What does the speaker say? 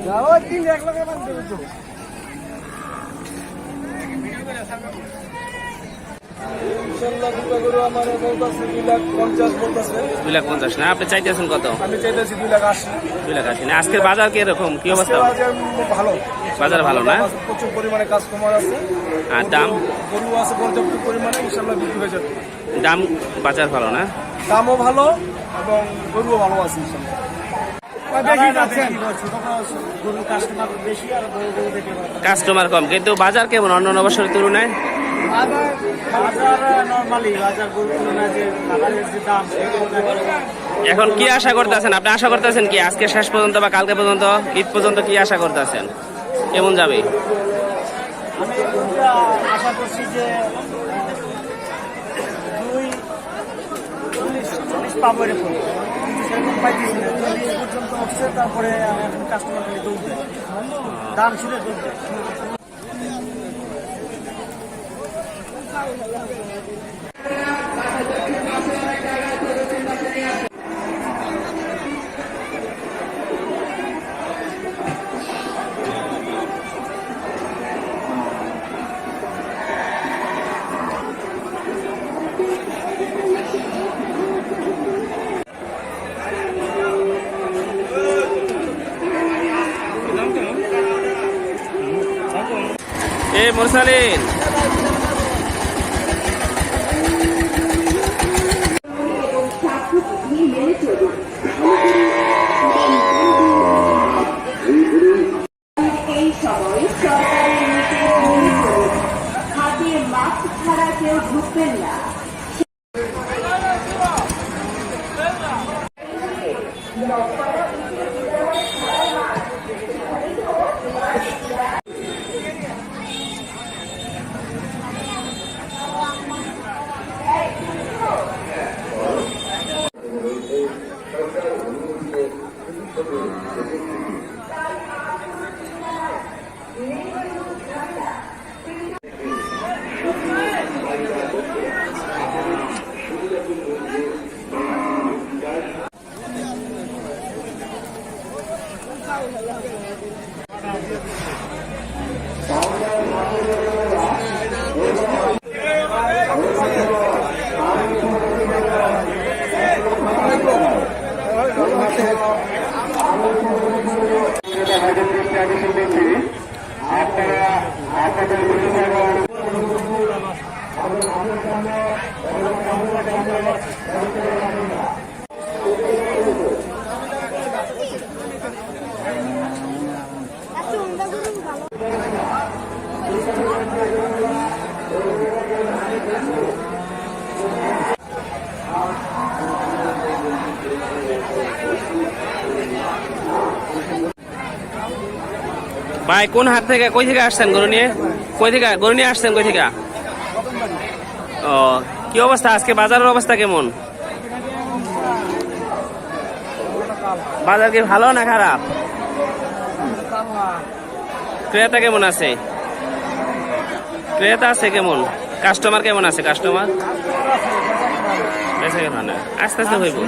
2,50,000 না? আপনি চাইতেছেন কত? আমি চাইতেছি 2,80,000। 2,80,000 না? আজকের বাজার কিরকম, কি অবস্থা? ভালো, বাজার ভালো না? প্রচুর পরিমাণে কাস্টমার আছে। আর দাম? গরু আছে পর্যাপ্ত পরিমাণে, ইনশাল্লাহ বিক্রি হয়ে যাবে। দাম বাজার ভালো না? দামও ভালো এবং গরুও ভালো আছে ইনশাল্লাহ। কাস্টমার কম, কিন্তু বাজার কেমন অন্যান্য বছরের তুলনায়? এখন কি আশা করতেছেন আপনি? আশা করতেছেন কি আজকে শেষ পর্যন্ত বা কালকে পর্যন্ত, ঈদ পর্যন্ত কি আশা করতেছেন? কেমন যাবে? আশা করছি যে 2,40,000 পাবো এরকম, সেরকম পাইতেছি না। 40 পর্যন্ত হচ্ছে, তারপরে এখন কাস্টমার তুলবে, দাম শুনে তুলবে। মুরসালিন, এই সময় সরকারি হাতে মাস্ক ছাড়া কেউ ঢুকবেন না। ভাই কোন হাট থেকে, কই থেকে আসছেন গরু নিয়ে? গরু নিয়ে আসছেন কই থেকে? ও, কি অবস্থা আজকে বাজারের অবস্থা কেমন? বাজার কি ভালো না খারাপ? ক্রেতা কেমন আছে? ক্রেতা আছে কেমন? কাস্টমার কেমন আছে? কাস্টমার বেঁচে গেল না, আস্তে আস্তে হইব।